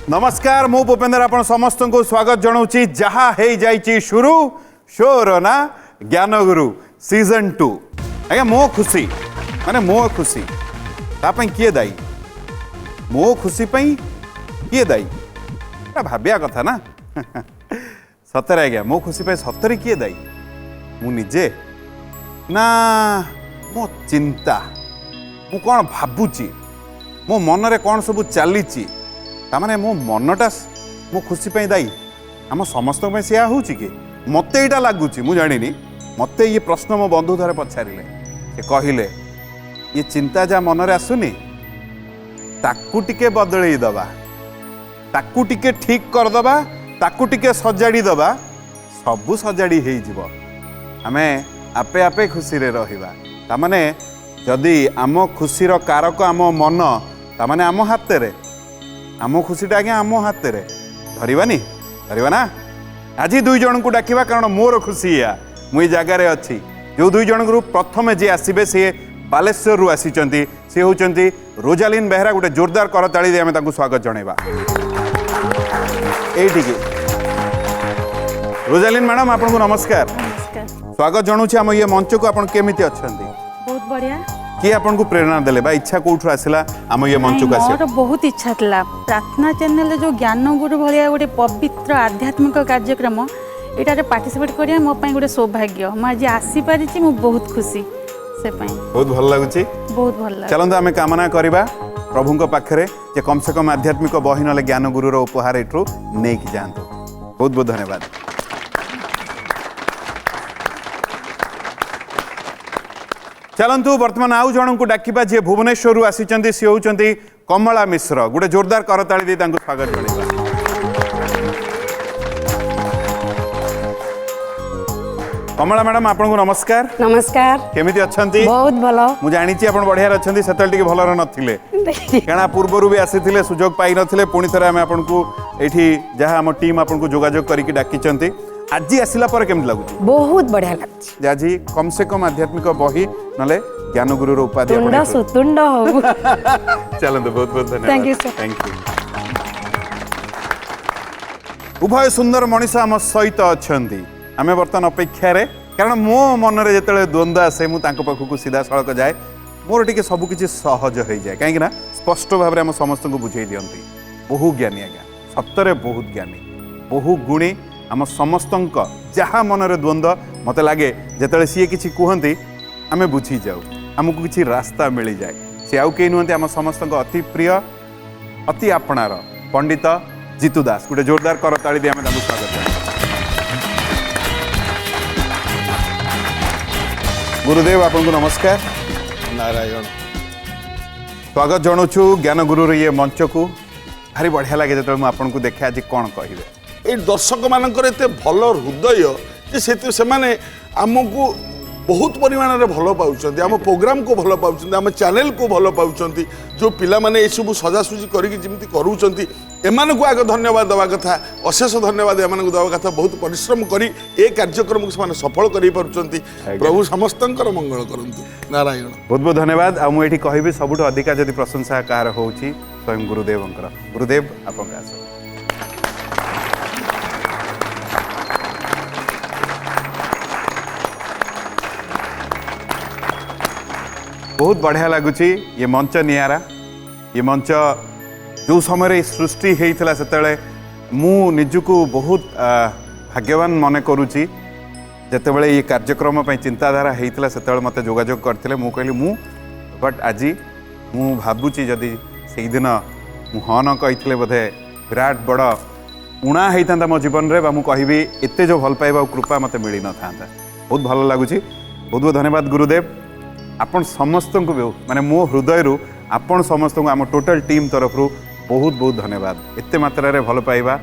नमस्कार मु भूपेंद्र आपण समस्त को स्वागत जनाऊँगी जहा है जाइए शुरू शोर ना ज्ञानगुरु सीजन 2 आज्ञा मो खुशी माने मो खुशी तापाई किए दायी मो खुशी किए दायी भाविया कथा ना सतरे आज्ञा मो खुशी सतरे किए दायी मु निजे ना मो चिंता मु कौन भावुची मो मन रे कौन सब चली तामाने मो मनटा मो खुशी दायी आम समस्त से कि मत यहाँ लगुच मु जानी मत ये प्रश्न मो बंधु धरे पचारे से कहले ये चिंता जहाँ मनरे आसुनी ताकू टिके बदल दबा ताकू टिके ठीक करदबा ताकू टिके सजाड़ी दबा सबू सजाड़ी हो आमे आपे आपे खुशी रे रहिबा तामाने जदि आम खुशीर कारक आम मन तामाने आम हाथ रे आम खुशीटा आज्ञा आम हाथ रे धरवानी धरवा ना आज दुई जन को डाकिबा कारण मोर खुशी या मुई जगार अच्छी जो दुई जन प्रथम जी आसबे सी बालेश्वर रु आसी सी होती रोजालीन बेहरा गोटे जोरदार करताली दे आम स्वागत जनइबा एठी रोजालीन मैडम आपन को नमस्कार स्वागत जनाऊँ आम ये मंच को आप केमिति अच्छंती बहुत बढ़िया किए आपन को प्रेरणा देले बा इच्छा कोठु आसिला आम ये मंच को आसे बहुत इच्छा था प्रार्थना चैनल जो ज्ञान गुरु भाया गोटे पवित्र आध्यात्मिक कार्यक्रम यहाँ पार्टिसिपेट करिया मो पई गोटे सौभाग्य मु आज आसी पारिछि मु बहुत खुशी से पई बहुत भल लागुछि बहुत भल लाग चलंतु आमे कामना करिबा प्रभुଙ୍କ पाखरे जे कम से कम आध्यात्मिक बही नले ज्ञान गुरु रो उपहार एठु नै कि जानतो बहुत बहुत धन्यवाद चलंतु वर्तमान आउ जन को डाकिबा जे भुवनेश्वर आसी सी होउचंती कमला मिश्र गोटे जोरदार करताली दे तांको स्वागत जणैबा कमला मैडम आपन को नमस्कार नमस्कार केमिति अछंती बहुत भलो मु जानि छी आपन बढ़िया अछंती सेतल टिके भलर नथिले केना पूर्वरु भी आसीथिले सुजोग पाई नथिले पुणी थरे हम आपन को एठी जहा हम टीम आपन को जोगाजोग करिकि डाकिचंती आज आसिला पर केमति लागुची बहुत बढ़िया लागुची आज कम से कम आध्यात्मिक बही नले ज्ञान गुरु रो उपाधि तुंड सुतुंड हो चलंतु बहुत बहुत धन्यवाद thank you sir thank you उभय सुंदर मनीष आम सहित अछंती आमे वर्तमान अपेक्षा रे कारण मो मन रे जतले द्वंद्व आसे मु तांको पाखु सीधा सड़क जाए मोर टिके सब किछि सहज हो जाए कहीं ना स्पष्ट भाव में आम समस्त को बुझे दियंती बहु ज्ञानी आज्ञा सत्तरे बहुत ज्ञानी बहु गुणी आम समस्त जहाँ मन रे द्वंद्व मत लगे जिते सी किसी कहती आम बुझी जाऊ आमको किसी रास्ता मिल जाए सी आउ कई नुहति आम समस्त अति प्रिय अति आपणार पंडित जीतू दास गोटे जोरदार करताली दे आम स्वागत गुरुदेव आपन को नमस्कार नारायण स्वागत जनाऊँ ज्ञान गुरु ये मंच को भारी बढ़िया लगे जो आपन को देखे आज कौन कहे ये दर्शक मानकर एते भल हृदय जे से माने आमको बहुत परिमाण में भल पाउछंती आम प्रोग्राम को भल पाउछंती आम चैनल को भल पाउछंती जो पिला माने ए सब सजासुजी करके जिमती करूछंती एमान को आगे धन्यवाद देवा कथा अशेष धन्यवाद एमान को देवा कथा बहुत परिश्रम करी ए कार्यक्रम को से सफल करि पारुछंती प्रभु समस्तंकर मंगल करंतु नारायण बहुत बहुत धन्यवाद आ मुझे कहबी सबुठ अधिका जदि प्रशंसा कार होउची स्वयं गुरुदेवंकर गुरुदेव आपन आस बहुत बढ़िया लगुच ये मंच नियारा ये मंच जो समय सृष्टि होता से मु निजको बहुत भाग्यवान मन करुच्ची जितेबाला ये कार्यक्रम चिंताधारा होता से मत जोगाजोग करते मु कहली मु बट आज मु भावुची जदि से दिन मु हाँ न कही बोधे विराट बड़ उणा होता मो जीवन में मु कहि एत जो भल पाइबा कृपा मत मिल न था बहुत भल लगुच बहुत बहुत धन्यवाद गुरुदेव आपण समस्त को माने मो हृदय रु आपण समस्त को आम टोटल टीम तरफ बहुत बहुत धन्यवाद एते मात्रा रे भल पाइबा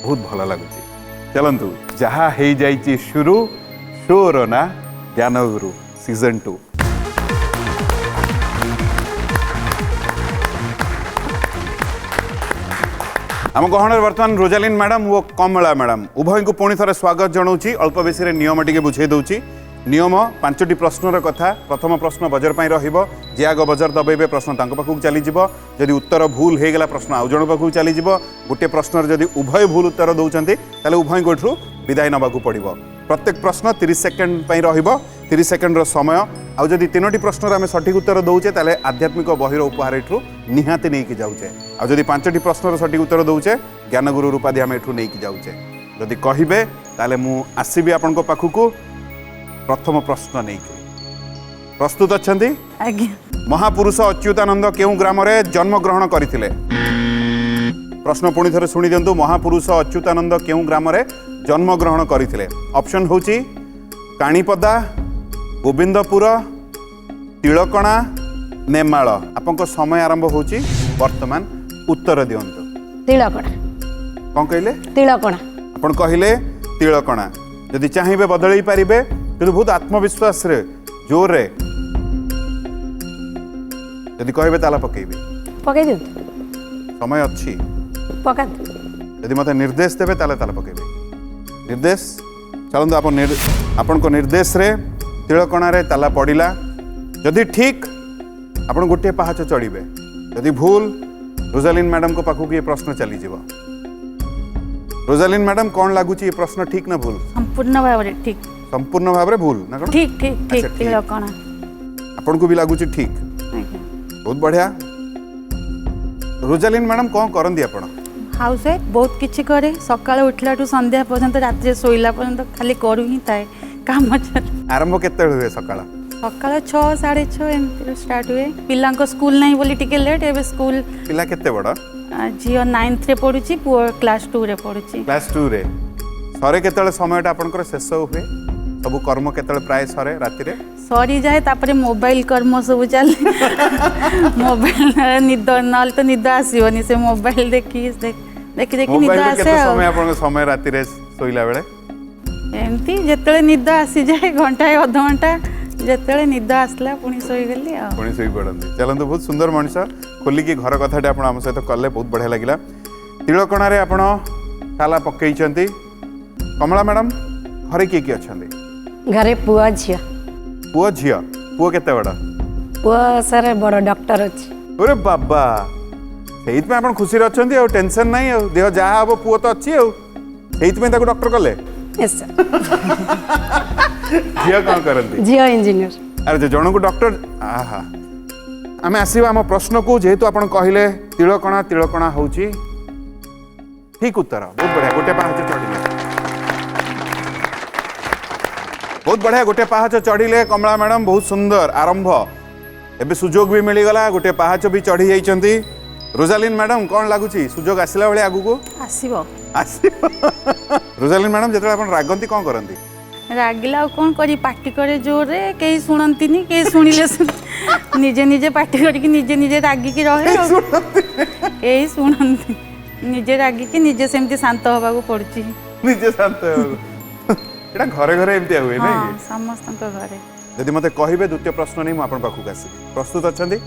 बहुत भल लगुच चलंतु जहाँ हो जाइए शुरू शोर ना ज्ञान गुरु सीजन 2 आम गहन बर्तमान रोजालीन मैडम वो कमला मैडम उभय को पुणी थे स्वागत जनाऊँ अल्प बेसी नियम टे बुझे दूची नियम 5टी प्रश्नर कथा प्रथम प्रश्न बजर पाई रहिबो जे आग बजर दबेबे प्रश्न तांको पाखु चली जिवो जदि उत्तर भूल हे गेला प्रश्न आउ जण पाखु चली जिवो गोटे प्रश्नर जदि उभय भूल उत्तर दउचंती ताले उभय गोठरू विदाय नबाकू पड़िबो प्रत्येक प्रश्न 30 सेकंड पाई रहिबो 30 सेकंड रो समय आउ जदि 3टी प्रश्नर आमे सठिक उत्तर दउचे ताले आध्यात्मिक बहिर उपहार एठरू निहाते नै कि जाउचे आउ जदि 5टी प्रश्नर सठिक उत्तर दउचे ज्ञानगुरु रूपाधि आमे एठरू नै कि जाउचे जदि कहिबे ताले मु आसीबी आपनको पाखुकू प्रथम प्रश्न नहीं प्रस्तुत अच्छंती आज्ञा महापुरुष अच्युतानंद केउं ग्राम रे जन्म ग्रहण करथिले प्रश्न पुणी थरे सुनी दियंतु महापुरुष अच्युतानंद केउं ग्राम रे जन्म ग्रहण करथिले ऑप्शन होची काणीपदा गोविंदपुर तिलकणा नेमाळ आपनको समय आरंभ होची वर्तमान उत्तर दियंतु तिलकणा कोन कहले तिलकणा आपण कहले तिलकणा यदि चाहिए बदल पारे तो बहुत आत्मविश्वास रे जोर रे यदि कहबे ताला पकेबे पकाई दियंतु समय अच्छी पकातु यदि मते निर्देश देबे ताला ताला पकेबे निर्देश चलंतु आपन को निर्देश रे तिलकणा रे ताला पड़िला यदि ठीक आपन गोटे पहाच चढ़िबे यदि भूल रोजालिन मैडम को पाखु ये प्रश्न चली जीवो रोजालिन मैडम कौन लागुची ये प्रश्न ठीक ना भूल संपूर्ण भाव रे ठीक संपूर्ण भाव रे भूल ना कौन ठीक ठीक ठीक अच्छा, तिलकणा आपन को भी लागुची ठीक आज्ञा बहुत बढ़िया रोजालिन मैडम कौन करंदी आपण हाउस वाइफ बहुत किछि करे सकाळ उठलाटू संध्या पर्यंत रात्रि शोइला पर्यंत खाली करू ही ताए काम चल आरंभ केते हुए सकाळ सकाळ 6 6:30 एमती स्टार्ट हुए पिलांको स्कूल नहीं बोली टिके लेट एबे स्कूल पिला केते बड़ झियो 9th रे पढुची पुओ क्लास 2 रे पढुची क्लास 2 रे सरे केते समयटा आपनकर शेष हुए सब कर्म केते प्राय सरे राति रे सरी जाए तापरे मोबाइल कर्म सब चल मोबाइल निद नल तो निद आसीबनी से मोबाइल देखी निद मोबाइल आसे केते समय आपन समय राति रे सोइला बेले एमती जेतले निद आसी जाए घंटा अध घंटा जेतले निद आसला पुणी सोई गली आ पुणी सोई पड़ती चलते बहुत सुंदर मनीष खोलिकी घर कथाटे आप आम सहित कले बहुत बढ़िया लगे तिलकणा रे आपण ताला पकई कमला मैडम घरे किए किए अच्छा घरे पुआ झिया पुओ झील पुओ केते बड़ पुआ सर बड़ डॉक्टर अछि अरे बाबा से आप खुशी अच्छे आ टेंशन नहीं आ देह जहाँ हम पुओ तो अच्छी से डॉक्टर कले यस सर झील कौन करती झिया इंजीनियर अरे जन को डॉक्टर आहा आम आसवा आम प्रश्न को जेहेतु आप कहले तिलकणा तिलकणा हूँ ठीक उत्तर बहुत बढ़िया गोटे पाहाच चढ़िले बहुत बढ़िया गोटे पाहाच चढ़िले कमला मैडम बहुत सुंदर आरंभ एबे सुजोग भी मिलगला गोटे पाहाच भी चढ़ी जाइछंती रोजालिन मैडम कौन लगुची सुजोग आसला बेले आगु को आसीबो रोजालिन मैडम जेतले आपण रागंती कौन करंती रागिला कौन करी पार्टी करे जोर रे कई सुनंतीनी कई सुनिले निजे निजे पार्टी करके निजे निजे रागिकी रहे कई सुनंती निजे रागिकी निजे सेमती शांत होबा को पड़ची निजे शांत एटा घरे घरे एमती हुए हाँ नहीं समस्त घरे यदि मते कहिबे द्वितीय प्रश्न नहीं आपण पाखु आसीबी प्रस्तुत अछंती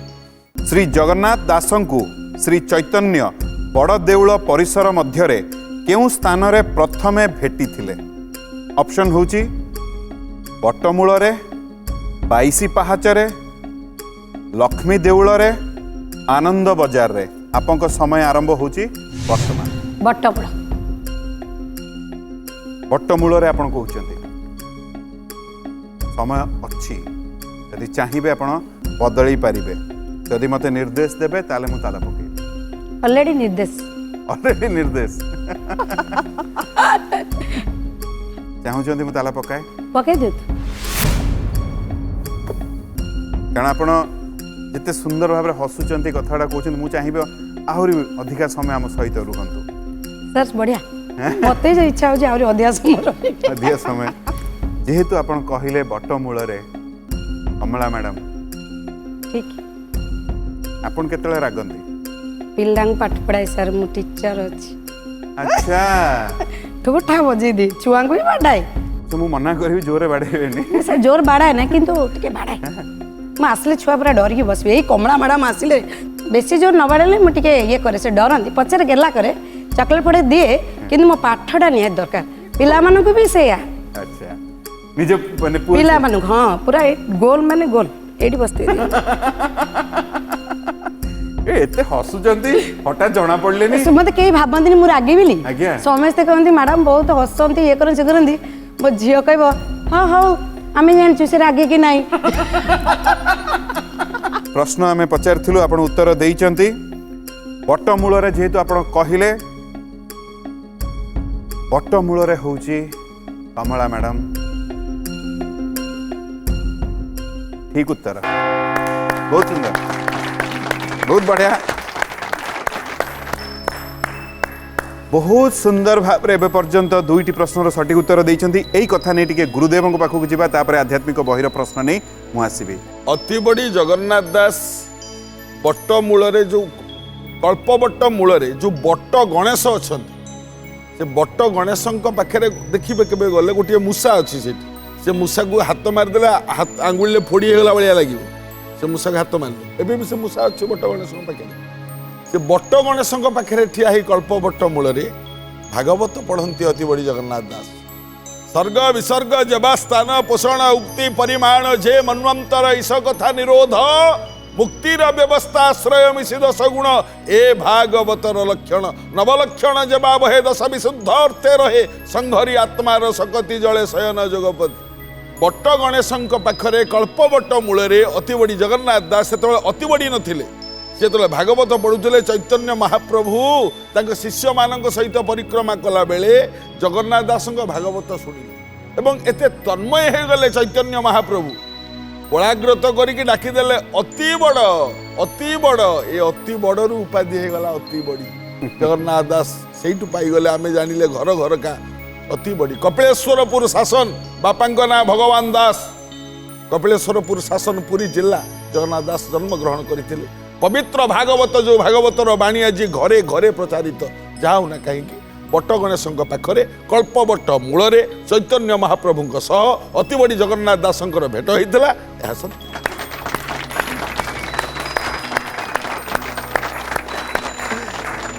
श्री जगन्नाथ दासंकु श्री चैतन्य बड़ देउळ परिसर मध्यरे केउ स्थान रे प्रथमे भेटी थिले ऑप्शन होची बटमूल रे 22 पहाच रे लक्ष्मी देउळ रे आनंद बाजार रे आपनका समय आरंभ होची वर्तमान बटपुड़ा बटमूल रे आपण कहउचंती समय अच्छी यदि चाहिए आपण बदली पारिबे यदि मते निर्देश देबे ताले मु ताला पकेबे ऑलरेडी निर्देश ऑलरेडी निर्देश चाहूचंती मु ताला पकाए पकाई दियो कारण आपण जिते सुंदर भाव में हसुचंती कथाटा कहउचंती मु चाहिबे आहुरी अधिका समय आम सहित रुहंतु सर बढ़िया मते जे इच्छा हो जे आहुरी अधिया समय रहे अधिका समय जेहेतु आपण कहिले बटमूल रे कमला मैडम ठीक आपण केतले रागंती पिल्लांग पाठ पढ़ाई सर मु टीचर अछि अच्छा ठोठा बजे दे छुआं को भी बाडाई तो मु मना करबी जोरे बाड़ेबेनी सर जोर बाडाए ना किंतु टिके बाडाए म आसले छुआ पूरा डर के बसबे ए कमला मैडम आसिले बेसी जोर न बाड़ेले मु टिके ये करे से डरंती पछरे गेला करे चॉकलेट पड़े दिए किंतु मो पाठटा निया दरकार पिला मानको भी सेया अच्छा निजे माने पूरा पिला मान हाँ पूरा गोल माने गोल एठी बसते एते हसुचंती हठात जना पड़लेनी मते केही भाबंतिनी मु रागी बिली आज्ञा। समस्ते कहंती मैडम बहुत हसंती ये करन से करंती मो झियो कहबो हां हां आमे जानछु से रागी कि नाही प्रश्न आमे पचारथिलु आपण उत्तर देइचंती बटमूल रे जेहेतु आपण कहिले बटमूल रे होउची कमला मैडम ठीक उत्तर बहुत सुंदर बहुत बढ़िया बहुत सुंदर भाव एवं पर्यंत दुईटी प्रश्नर सठिक उत्तर देइचंती एई कथा नै टिके गुरुदेव पाखक जिबा तापर आध्यात्मिक बहिर प्रश्न नै मु आसीबी अति बड़ी जगन्नाथ दास बट्ट मूल जो कल्पबट्ट मूल जो बट्ट गणेश अच्छा से बट्ट गणेश पाखे देखिए के गले गोटे मूषा अच्छी से मूषा को हाथ मारिदे आंगुल फोड़ी होगा भाया लगे से मूषा को हाथ मारिदे एवं भी से मूषा अच्छे बट्ट गणेश पाखे से बट्ट गणेश पाखे ठिया कल्पबट्ट मूल भागवत पढ़ती अति बड़ी जगन्नाथ दास सर्ग विसर्ग जबा स्थान पोषण उक्ति परिमाण जे मन्वंतर ईश कथा निरोध मुक्तिर व्यवस्था आश्रय मिशी दश गुण ए भागवतर लक्षण नवलक्षण जबा बहे दश विशुद्ध अर्थे रहे संघरी आत्मार सकति जले शयन जोगपति बट्ट गणेश पाखरे कल्पबट्ट मूल अति बड़ी जगन्नाथ दास से अति बड़ी नथिले से तो भागवत पढ़ुले चैतन्य महाप्रभु तांक शिष्य मान सहित परिक्रमा कला बेले जगन्नाथ दास भागवत शुणिले एवं एते तन्मय हो गले चैतन्य महाप्रभु कोलाग्रत करके डाकिदेले अति बड़ ए अति बड़रू उपाधि हो गला अति बड़ी जगन्नाथ दास से पाईगले आम जानिले घर घर का अति बड़ी कपिलेश्वरपुर शासन बापांक ना भगवान दास कपिलेश्वरपुर शासन पुरी जिला जगन्नाथ दास जन्म ग्रहण करते पवित्र भागवत जो भागवतर बाणी आज घरे घरे प्रचारित जाऊ ना कहीं बट्ट गणेश पाखरे कल्पबट्ट मूल चैतन्य महाप्रभु सह अति बड़ी जगन्नाथ दास भेट होता है सत्य।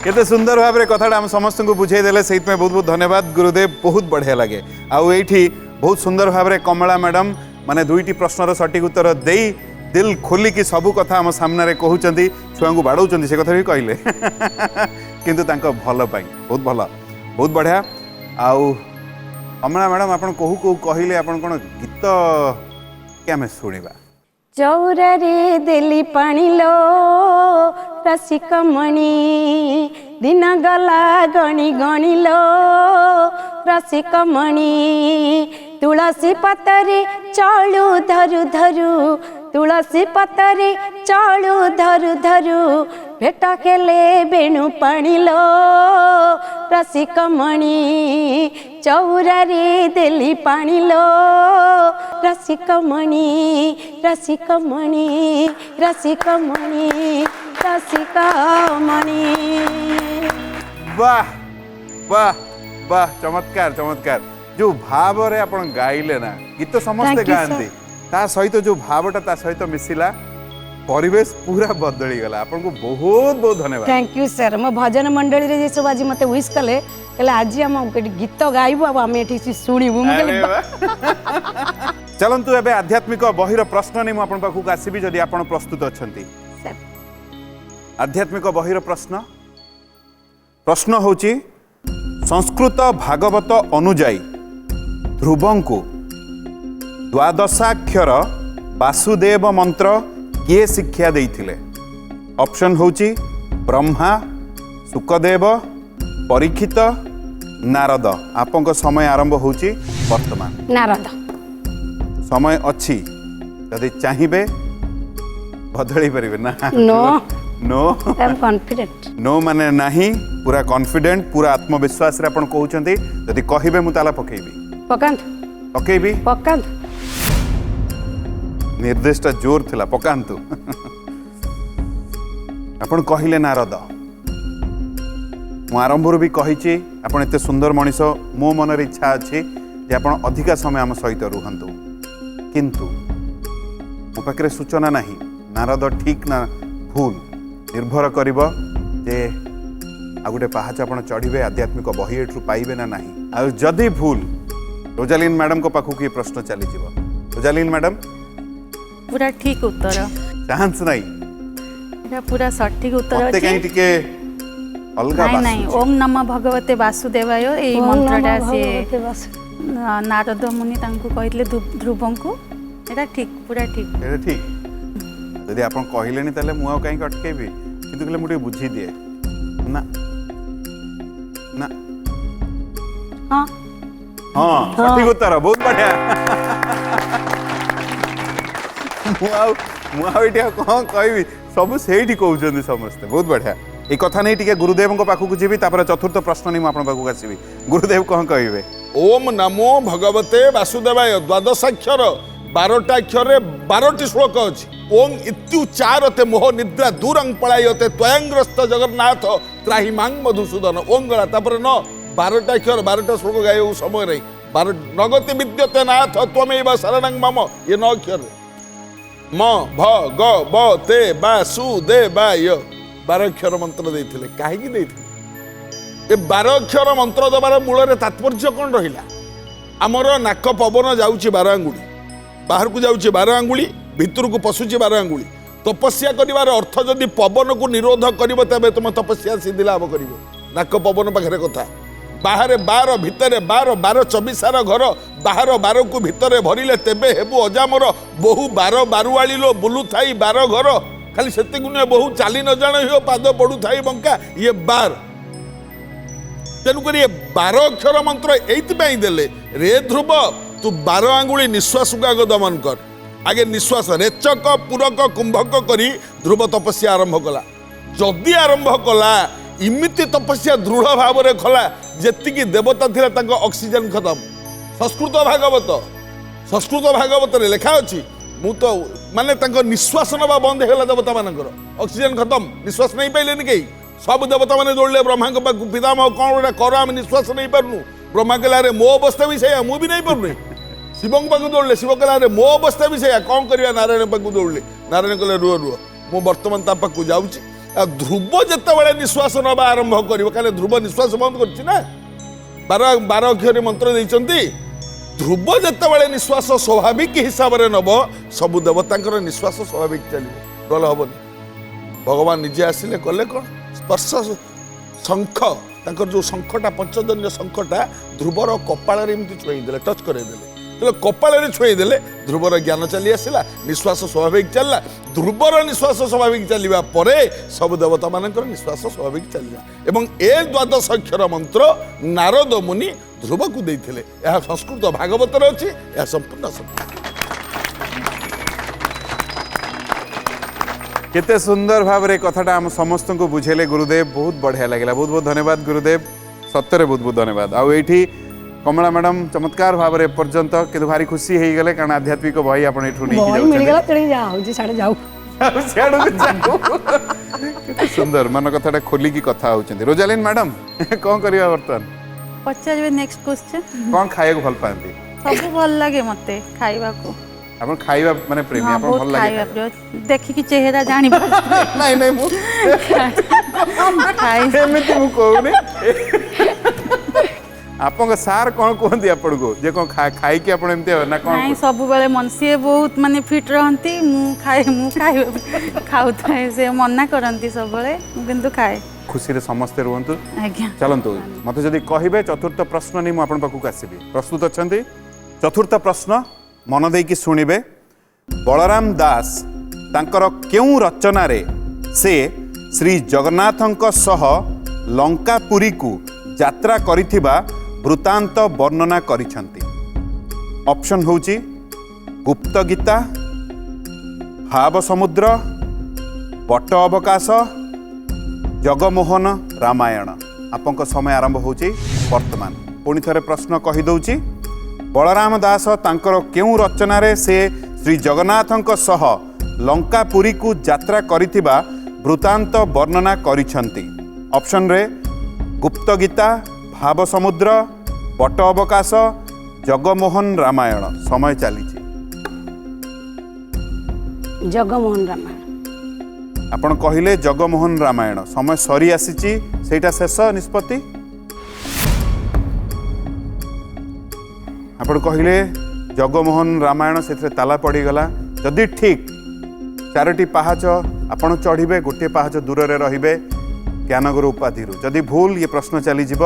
केते सुंदर भाव में कथा आम समस्त को बुझे देले से बहुत बहुत धन्यवाद गुरुदेव बहुत बढ़िया लगे आउ एठी बहुत सुंदर भाव में कमला मैडम माने दुईटी प्रश्नर सठिक उत्तर देई दिल खोलिकी सबू कथा आम सामने कहते छुआ को बाड़ौं से कथा भी कहले किंतु तांको भल पाई बहुत भल बहुत बढ़िया आउ कमला मैडम आपन कहू कहू कहले आपन कोन गीत के आमे सुनिबा चौरारे देली पानी लो रसिक मणि दिन गला गणी गणी लो रसिक मणि तुलसी पतरे चलू धरु धरु तुलसी पतरे चलू धरु धरु भेट केले बेणु पानी लो रसिक मणि चौरारे देली पानी लो रसिक मणि रसिक मणि रसिक मणि रसिक मणि वाह वाह वाह चमत्कार चमत्कार जो भाव रे आपण गाइले ना गीत समस्त Thank you, गांती ता सहित जो भावटा ता सहित मिसिला परिवेश पूरा बदली गला आपन को बहुत बहुत धन्यवाद थैंक यू सर मो भजन मंडली रे जे सब आज मते विश कले कहले आज हम गीत गाइबो अब हम एठी सुनिबो म अरे वाह। चलंतु एबे आध्यात्मिक बहिर प्रश्न नै म आपन पाखु आसीबी जदि आपन प्रस्तुत अछंती सर आध्यात्मिक बहिर प्रश्न प्रश्न होची संस्कृत भागवत अनुजाई ध्रुवंकु द्वादशाक्षर वासुदेव मंत्र किए शिक्षा देइथिले ऑप्शन होची ब्रह्मा सुकदेव परीक्षित नारद आपन समय आरंभ होची वर्तमान नारद समय अच्छी यदि चाहिए बदली पारे ना no no I am confident no माने नहीं पूरा कॉन्फिडेंट पूरा आत्मविश्वास रे आपण कहउचंती यदि कहिबे मु ताला पकेबी पकांत पकेबी पकांत निर्देशटा जोर थिला पकांतु आपण कहिले नारद मु आरंभରୁ भी कहिछि आपण एते सुंदर मनिष मो मनर इच्छा अछि जे आपण अधिका समय आम सहित रुहंतु किंतु मो पाखरे सूचना नहीं नारद ठीक ना भूल निर्भर करिबो जे आ गोटे पहाच आपण चढ़िबे आध्यात्मिक बही एठु पाइबे ना नहीं आ जदि भूल रोजालीन मैडम को पाखु की प्रश्न चली जीव रोजालीन मैडम पूरा ठीक उत्तर चांस नहीं एटा पूरा सठिक उत्तर मते कहीं अछि टिके अलगा नहीं नहीं बासु ओम नमः भगवते वासुदेवाय एई ओम मंत्रटा नमः से भगवते वासुदेवाय। नारद मुनि तांको कहितले ध्रुवं को एटा ठीक पूरा ठीक एटा ठीक यदि आपण कहलेनी ताले मु आ कहीं अटकेबी किंतु कहले मु टिके बुझी दिए ना ना हाँ हाँ सठिक उत्तर बहुत बढ़िया मुझे कौन कहबी सब से कहते समस्ते बहुत बढ़िया ये कथा नहीं टिके गुरुदेव पाखक जी चतुर्थ प्रश्न नहीं मुझे पाखक आसवि गुरुदेव कौन कहे ओम नमो भगवते वासुदेवाय द्वादशाक्षर 12टा अक्षर 12टी श्लोक अछि ओम इत्युच्चारते मोह निद्रा दूरं पलायते त्वयंग्रस्त जगन्नाथ त्राहि मांग मधुसूदन ओम गला तापर न 12टा अक्षर 12टा श्लोक गाय समय नहीं 12 नगति विद्यते नाथ त्वमेव शरणं मम ये 9 अक्षर म भ ग ब ते बा सु दे बा य 12 अक्षर मंत्र देथिले काहे की देथिले ए 12 अक्षर मंत्र दबार मूल तात्पर्य कौन रहिला आमर नाक पवन जाउची 12 आंगुली बाहर को जाउची 12 आंगुली भितर को पशुची 12 आंगुली तपस्या करिवार अर्थ जदि पवन को निरोध करिवो तबे तुम तपस्या सिद्धि लाभ करिवो नाक पवन पाखरे कथा बाहर 12 भितर 12 12 24 सारा घर बाहर 12 को भितर भरिले तेबे हेबु अजामर बहु 12 बारुआली लो बुलु थाई 12 घर खाली सेति गुने बहु चाली न जाण हियो पाद पडु थाई बंका ये 12 तेणुकर ये 12 अक्षर मंत्र एइथिपाई देले रे ध्रुव तू 12 आंगुली निश्वास को दमन कर आगे निश्वास रेचक पूरक कुंभक करी ध्रुव तपस्या आरंभ कला जदि आरंभ कला इमिति तपस्या दृढ़ भाव में कला जेतिकी देवता थिला तांको ऑक्सीजन खत्म संस्कृत भागवत रे लिखा अछि मु तो माने तांको निश्वास नबा बंद हेला देवता मानकर ऑक्सीजन खत्म निश्वास नहीं पाइले नि केही सब देवता माने दौड़ले ब्रह्मा को पाखु पितामह कौन गोटे कर आम निश्वास नहीं पारनु ब्रह्मा कहला रे मो अवस्था भी सैया मु भी नहीं पारनु शिव पाखु दौड़ले शिव कहला रे मो अवस्था भी सैया कौन करिया नारायण पाखु दौड़ले नारायण कहले रुह रुह मु वर्तमान ता पाखु जाउची ध्रुव जिते निश्वास नवा आरंभ कर ध्रुव निश्वास बंद कर 12 अक्षर मंत्र देइचंती ध्रुव जिते निश्वास स्वाभाविक हिसाब से नब सब देवता निश्वास स्वाभाविक चलो डल हेनी भगवान निजे आसिले कले कौन स्पर्श शंख तांकर जो शंखटा पंचजन्य शंखटा ध्रुवर कपाल छुईदे टच करदेले कपाल छुईदे ध्रुवर ज्ञान चली आसला निश्वास स्वाभाविक चलला ध्रुवर निश्वास स्वाभाविक चलवा परे सब देवता मानकर निश्वास स्वाभाविक चलला एवं ए द्वादश अक्षर मंत्र नारद मुनि ध्रुव को देइथिले यह संस्कृत भागवत अछि यह संपूर्ण सत्य केते सुंदर भाव रे कथाटा हम समस्त को बुझेले गुरुदेव बहुत बढ़िया लगला बहुत बहुत धन्यवाद गुरुदेव सत्य बहुत बहुत धन्यवाद आउ एठी कमला मैडम चमत्कार भाव रे पर्यंत केते भारी खुशी हेई गेले कारण आध्यात्मिक भाई आपण एठु नै बॉल मिल गला तेणी जा हो जे साडे जाऊ केते सुंदर मन कथाटा खोली की कथा होचंती रोजालिन मैडम कोन करिया वर्तन पचारबे नेक्स्ट क्वेश्चन कोन खाए को भल पांती सब भल लागे मते खाइबा को आपण खाइबा माने प्रेमी हाँ, आपण बहुत भल लागे खाइबा प्रिय देखि कि चेहरा जानि नहीं नहीं मु खाइ एमिति मु कहूनी आपन सार कोन कहंती आपण को जे कोन खाई कि आपण एमते ना कोन नहीं सब बेले मनसी बहुत माने फिट रहंती मु खाइ खाउ थाए से मना करंती सब बेले किंतु खाए खुशी रे समस्त रहंतु आज्ञा चलंतु मते जदि कहिबे चतुर्थ प्रश्न नै मु आपण पाखु आसीबी प्रस्तुत अछंती चतुर्थ प्रश्न मन देई कि सुनिबे बलराम दास तांकर केउ रचना रे से श्री जगन्नाथଙ୍କ सह लंकापुरी को यात्रा करिथिबा वृत्तांत वर्णना करिछंती ऑप्शन होची गुप्त गीता भाव समुद्र पट अवकाश जगमोहन रामायण आपंक समय आरंभ होची वर्तमान पुणी थरे प्रश्न कहि दउची बलराम दास तांकर केउ रचना रे से श्री जगन्नाथଙ୍କ सह लंकापुरी को यात्रा करिथिबा वृत्तांत वर्णना करिछंती ऑप्शन रे गुप्त गीता भाव समुद्र पट अवकाश जगमोहन रामायण समय चली जगमोहन रामायण आपण कहिले जगमोहन रामायण समय सरी आसीची सेटा शेष निष्पत्ति ଆପଣ କହିଲେ ଜଗମୋହନ ରାମାୟଣ ସେଥିରେ ତାଲା ପଡ଼ିଗଲା। ଯଦି ଠିକ୍ 4ଟି ପାହାଚ ଆପଣ ଚଢ଼ିବେ, ଗୋଟିଏ ପାହାଚ ଦୂରରେ ରହିବେ ଜ୍ଞାନଗୁରୁ ଉପାଧିରୁ। ଯଦି ଭୁଲ ये प्रश्न चलीଯିବ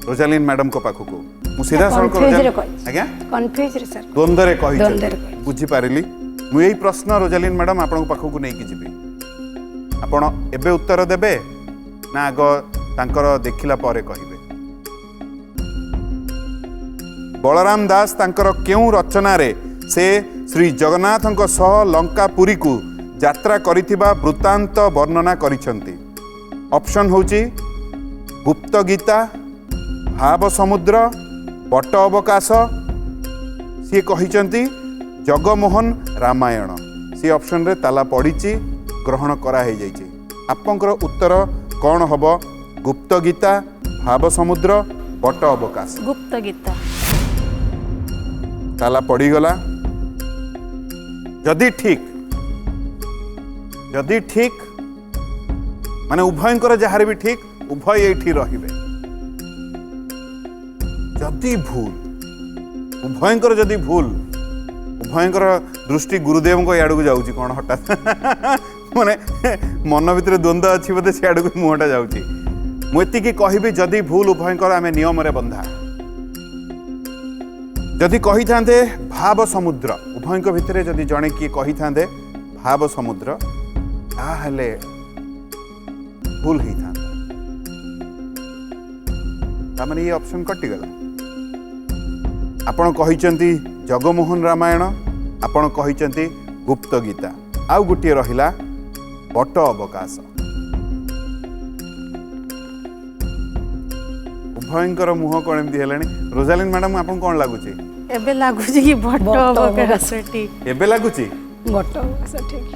ରୋଜାଲିନ୍ ମ୍ୟାଡମଙ୍କ ପାଖକୁ। ମୁଁ ସିଧାସଳଖ ଆଜ୍ଞା କନଫ୍ୟୁଜରେ ସାର୍ ଦ୍ୱନ୍ଦ୍ୱରେ ଦ୍ୱନ୍ଦ୍ୱରେ କହିଛି, ବୁଝିପାରିଲି। ମୁଁ ଏଇ ପ୍ରଶ୍ନ ରୋଜାଲିନ୍ ମ୍ୟାଡମ ଆପଣଙ୍କ ପାଖକୁ ନେଇକି ଯିବି। ଆପଣ ଏବେ ଉତ୍ତର ଦେବେ ନା ଆଗ ତାଙ୍କର ଦେଖିଲା ପରେ କହିବେ? ବଳରାମ ଦାସ ତାଙ୍କର କେଉଁ ରଚନାରେ ସେ ଶ୍ରୀ ଜଗନ୍ନାଥଙ୍କ ସହ ଲଙ୍କାପୁରୀକୁ ଯାତ୍ରା କରିଥିବା ବୃତ୍ତାନ୍ତ ବର୍ଣ୍ଣନା କରିଛନ୍ତି? ଅପସନ୍ ହେଉଛି ଗୁପ୍ତ ଗୀତା, ଭାବ ସମୁଦ୍ର, ବଟ ଅବକାଶ। ସିଏ କହିଛନ୍ତି ଜଗମୋହନ ରାମାୟଣ। ସେ ଅପସନ୍ରେ ତାଲା ପଡ଼ିଛି, ଗ୍ରହଣ କରାହେଇଯାଇଛି। ଆପଣଙ୍କର ଉତ୍ତର କ'ଣ ହେବ? ଗୁପ୍ତ ଗୀତା, ଭାବ ସମୁଦ୍ର, ବଟ ଅବକାଶ। ଗୁପ୍ତ ଗୀତା। ତାଲା ପଡ଼ିଗଲା। ଯଦି ଠିକ୍ ମାନେ ଉଭୟଙ୍କର ଯାହାର ବି ଠିକ୍, ଉଭୟ ଏଇଠି ରହିବେ। ଯଦି ଭୁଲ, ଉଭୟଙ୍କର ଯଦି ଭୁଲ, ଉଭୟଙ୍କର ଦୃଷ୍ଟି ଗୁରୁଦେବଙ୍କ ଆଡ଼କୁ ଯାଉଛି କ'ଣ ହଠାତ୍ ମାନେ ମନ ଭିତରେ ଦ୍ୱନ୍ଦ୍ୱ ଅଛି ବୋଧେ, ସେ ଆଡ଼କୁ ମୁହଁଟା ଯାଉଛି। ମୁଁ ଏତିକି କହିବି, ଯଦି ଭୁଲ ଉଭୟଙ୍କର ଆମେ ନିୟମରେ ବନ୍ଧା। ଯଦି କହିଥାନ୍ତେ ଭାବ ସମୁଦ୍ର, ଉଭୟଙ୍କ ଭିତରେ ଯଦି ଜଣେ କିଏ କହିଥାନ୍ତେ ଭାବ ସମୁଦ୍ର, ତାହେଲେ ଭୁଲ ହେଇଥାନ୍ତା। ତାମାନେ ଇଏ ଅପସନ୍ କଟିଗଲା। ଆପଣ କହିଛନ୍ତି ଜଗମୋହନ ରାମାୟଣ, ଆପଣ କହିଛନ୍ତି ଗୁପ୍ତ ଗୀତା, ଆଉ ଗୋଟିଏ ରହିଲା ବଟ ଅବକାଶ। ଉଭୟଙ୍କର ମୁହଁ କ'ଣ ଏମିତି ହେଲାଣି? ରୋଜାଲିନ୍ ମ୍ୟାଡମ ଆପଣଙ୍କୁ କ'ଣ ଲାଗୁଛି? ଏବେ ଲାଗୁଛି କି ବଟ ଅବକାଶ ଠିକ୍। ଏବେ ଲାଗୁଛି ବଟ ଅବକାଶ ଠିକ୍।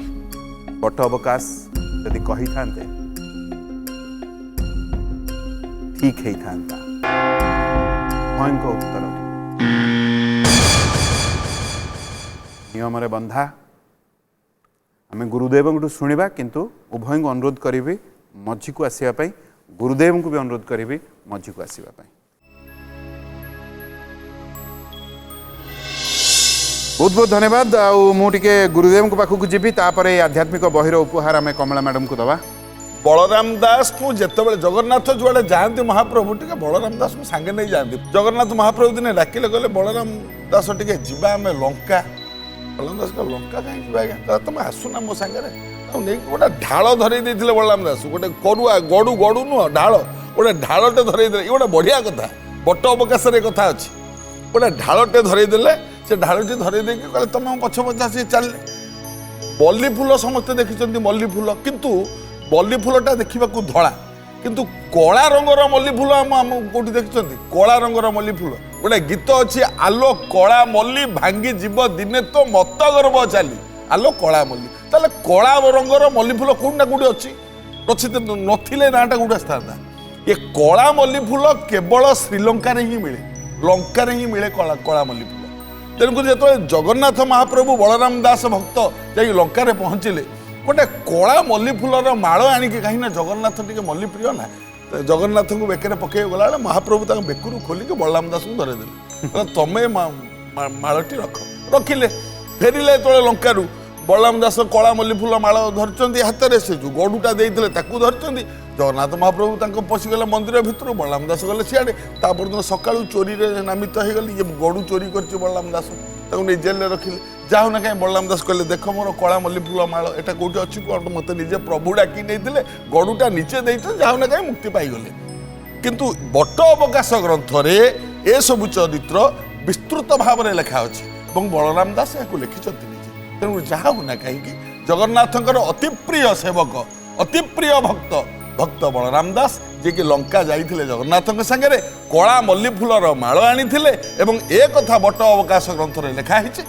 ବଟ ଅବକାଶ ଯଦି କହିଥାନ୍ତେ ଠିକ୍ ହେଇଥାନ୍ତା। ଉଭୟଙ୍କ ଉତ୍ତର ନିୟମରେ ବନ୍ଧା। ଆମେ ଗୁରୁଦେବଙ୍କଠୁ ଶୁଣିବା, କିନ୍ତୁ ଉଭୟଙ୍କୁ ଅନୁରୋଧ କରିବି ମଝିକୁ ଆସିବା ପାଇଁ, ଗୁରୁଦେବଙ୍କୁ ବି ଅନୁରୋଧ କରିବି ମଝିକୁ ଆସିବା ପାଇଁ। ବହୁତ ବହୁତ ଧନ୍ୟବାଦ। ଆଉ ମୁଁ ଟିକେ ଗୁରୁଦେବଙ୍କ ପାଖକୁ ଯିବି, ତାପରେ ଆଧ୍ୟାତ୍ମିକ ବହିର ଉପହାର ଆମେ କମଳା ମ୍ୟାଡମକୁ ଦେବା। ବଳରାମ ଦାସକୁ ଯେତେବେଳେ ଜଗନ୍ନାଥ ଯୁଆଡ଼େ ଯାଆନ୍ତି ମହାପ୍ରଭୁ, ଟିକେ ବଳରାମ ଦାସକୁ ସାଙ୍ଗେ ନେଇ ଯାଆନ୍ତି। ଜଗନ୍ନାଥ ମହାପ୍ରଭୁ ଦିନେ ଡାକିଲେ, କହିଲେ ବଳରାମ ଦାସ ଟିକେ ଯିବା ଆମେ ଲଙ୍କା। ବଳରାମ ଦାସ କହିଲେ ଲଙ୍କା କାହିଁ ଯିବା ଆଜ୍ଞା? ତମେ ଆସୁନା ମୋ ସାଙ୍ଗରେ। ଆଉ ନେଇକି ଗୋଟେ ଢାଳ ଧରେଇ ଦେଇଥିଲେ ବଳରାମ ଦାସ, ଗୋଟେ କରୁଆ ଗଡ଼ୁ ନୁହଁ ଢାଳ, ଗୋଟେ ଢାଳଟେ ଧରେଇ ଦେଲେ। ଏ ଗୋଟେ ବଢ଼ିଆ କଥା, ବଟ ଅବକାଶରେ କଥା ଅଛି। ଗୋଟେ ଢାଳଟେ ଧରେଇ ଦେଲେ, ସେ ଢାଳଟି ଧରେଇ ଦେଇକି କହିଲେ ତମେ ପଛ ପଛ ଆସି ଚାଲିଲେ। ମଲ୍ଲି ଫୁଲ ସମସ୍ତେ ଦେଖିଛନ୍ତି, ମଲ୍ଲି ଫୁଲ, କିନ୍ତୁ ମଲ୍ଲି ଫୁଲଟା ଦେଖିବାକୁ ଧଳା, କିନ୍ତୁ କଳା ରଙ୍ଗର ମଲ୍ଲି ଫୁଲ ଆମ କୋଉଠି ଦେଖିଛନ୍ତି? କଳା ରଙ୍ଗର ମଲ୍ଲି ଫୁଲ। ଗୋଟେ ଗୀତ ଅଛି, ଆଲୋ କଳା ମଲ୍ଲି ଭାଙ୍ଗି ଯିବ ଦିନେ ତ ମତ ଗର୍ବ ଚାଲି। ଆଲୋ କଳା ମଲ୍ଲି, ତାହେଲେ କଳା ରଙ୍ଗର ମଲ୍ଲି ଫୁଲ କୋଉଠି ନା କୋଉଠି ଅଛି, ନଥିଲେ ନାଁଟା କୋଉଠି ଆସିଥାନ୍ତା? ଏ କଳା ମଲ୍ଲି ଫୁଲ କେବଳ ଶ୍ରୀଲଙ୍କାରେ ହିଁ ମିଳେ, ଲଙ୍କାରେ ହିଁ ମିଳେ କଳା ମଲ୍ଲି ଫୁଲ। ତେଣୁକରି ଯେତେବେଳେ ଜଗନ୍ନାଥ ମହାପ୍ରଭୁ ବଳରାମ ଦାସ ଭକ୍ତ ଯାଇ ଲଙ୍କାରେ ପହଞ୍ଚିଲେ, ଗୋଟେ କଳା ମଲ୍ଲି ଫୁଲର ମାଳ ଆଣିକି, କାହିଁକିନା ଜଗନ୍ନାଥ ଟିକେ ମଲ୍ଲି ପ୍ରିୟ ନା, ଜଗନ୍ନାଥଙ୍କୁ ବେକରେ ପକେଇ ଗଲାବେଳେ ମହାପ୍ରଭୁ ତାଙ୍କ ବେକରୁ ଖୋଲିକି ବଳରାମ ଦାସଙ୍କୁ ଧରେଇଦେଲେ, ତମେ ମାଳଟି ରଖିଲେ। ଫେରିଲେ ଯେତେବେଳେ ଲଙ୍କାରୁ, ବଳରାମ ଦାସ କଳା ମଲ୍ଲି ଫୁଲ ମାଳ ଧରିଛନ୍ତି ହାତରେ, ସେ ଯେଉଁ ଗଡ଼ୁଟା ଦେଇଥିଲେ ତାକୁ ଧରିଛନ୍ତି। ଜଗନ୍ନାଥ ମହାପ୍ରଭୁ ତାଙ୍କ ପଶିଗଲେ ମନ୍ଦିର ଭିତରୁ, ବଳରାମ ଦାସ ଗଲେ ସିଆଡ଼େ। ତାପରଦିନ ସକାଳୁ ଚୋରିରେ ନାମିତ ହେଇଗଲେ, ଇଏ ଗଡ଼ୁ ଚୋରି କରିଛି ବଳରାମ ଦାସ, ତାକୁ ନେଇ ଜେଲରେ ରଖିଲେ। ଯାଉ ନା କାହିଁ ବଳରାମ ଦାସ କହିଲେ, ଦେଖ ମୋର କଳା ମଲ୍ଲି ଫୁଲ ମାଳ, ଏଟା କୋଉଠି ଅଛି କ'ଣ? ମୋତେ ନିଜେ ପ୍ରଭୁ ଡାକି ନେଇଥିଲେ, ଗଡ଼ୁଟା ନିଜେ ଦେଇଥିଲେ, ଯାଉ ନା କାହିଁ ମୁକ୍ତି ପାଇଗଲେ। କିନ୍ତୁ ବଟ ଅବକାଶ ଗ୍ରନ୍ଥରେ ଏସବୁ ଚରିତ୍ର ବିସ୍ତୃତ ଭାବରେ ଲେଖା ଅଛି ଏବଂ ବଳରାମ ଦାସ ଏହାକୁ ଲେଖିଛନ୍ତି ନିଜେ। ତେଣୁ ଯାହା ହଉ ନା କାହିଁକି, ଜଗନ୍ନାଥଙ୍କର ଅତି ପ୍ରିୟ ସେବକ, ଅତି ପ୍ରିୟ ଭକ୍ତ ବଳରାମ ଦାସ, ଯିଏକି ଲଙ୍କା ଯାଇଥିଲେ ଜଗନ୍ନାଥଙ୍କ ସାଙ୍ଗରେ, କଳା ମଲ୍ଲି ଫୁଲର ମାଳ ଆଣିଥିଲେ ଏବଂ ଏ କଥା ବଟ ଅବକାଶ ଗ୍ରନ୍ଥରେ ଲେଖା ହେଇଛି।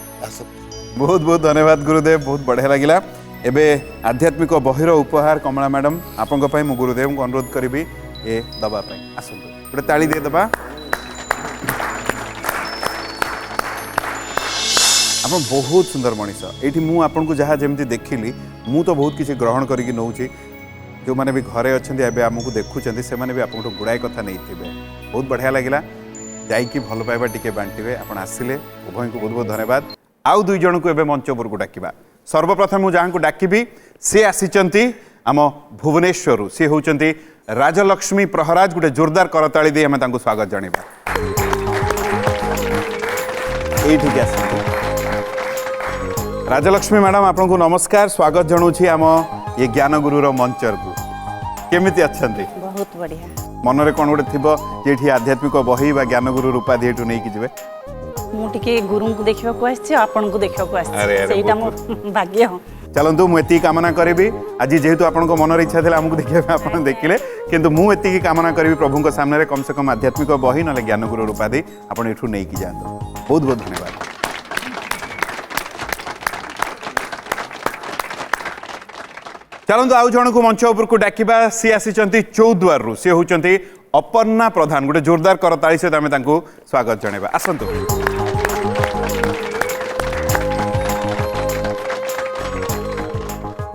ବହୁତ ବହୁତ ଧନ୍ୟବାଦ ଗୁରୁଦେବ, ବହୁତ ବଢ଼ିଆ ଲାଗିଲା। ଏବେ ଆଧ୍ୟାତ୍ମିକ ବହିର ଉପହାର କମଳା ମ୍ୟାଡମ ଆପଣଙ୍କ ପାଇଁ ମୁଁ ଗୁରୁଦେବଙ୍କୁ ଅନୁରୋଧ କରିବି ଏ ଦେବା ପାଇଁ। ଆସନ୍ତୁ, ଗୋଟେ ତାଳି ଦେଇଦେବା। ଆପଣ ବହୁତ ସୁନ୍ଦର ମଣିଷ। ଏଇଠି ମୁଁ ଆପଣଙ୍କୁ ଯାହା ଯେମିତି ଦେଖିଲି, ମୁଁ ତ ବହୁତ କିଛି ଗ୍ରହଣ କରିକି ନେଉଛି। ଯେଉଁମାନେ ବି ଘରେ ଅଛନ୍ତି ଏବେ ଆମକୁ ଦେଖୁଛନ୍ତି, ସେମାନେ ବି ଆପଣଙ୍କଠୁ ଗୁଡ଼ାଏ କଥା ନେଇଥିବେ। ବହୁତ ବଢ଼ିଆ ଲାଗିଲା। जाइकी भल पाइबा टिके बांटिबे आपण आसिले उभय को बहुत बहुत धन्यवाद आउ दुई जन को एबे मंच ऊपर को डाकिबा सर्वप्रथम मु जहां को डाकिबी से आसीचंती आम भुवनेश्वर से होचंती राजलक्ष्मी प्रहराज गोटे जोरदार करताली दे हमें तांको स्वागत जणीबा एठी आसंती राजलक्ष्मी मैडम आपन को नमस्कार स्वागत जणाउछि आम ये ज्ञान गुरुर मंचर को केमिति अच्छंती बहुत बढ़िया मनरे कोन गोटे थिबो जेठी आध्यात्मिक बही बा ज्ञान गुरु उपाधि एठु नै कि जिवे मु टिके गुरु को देखिबा को आछि आपन को देखिबा को आछि अरे, सेटा मो भाग्य चलतु मुझे कामना करी आज जेहेतु आपन मनर इच्छा था आमको देखा आप देखिले किंतु मुझे कामना करी प्रभु सामने कम से कम आध्यात्मिक बही ना ज्ञान गुरु उपाधि आपड़ एठू नहीं कि जातु बहुत बहुत धन्यवाद चलतु आउ जन को मंच उपर को डाकिबा सी आसी चौद्वार रु सी होती अपर्णा प्रधान गोटे जोरदार करताली सहित आम स्वागत जणेबा आसतु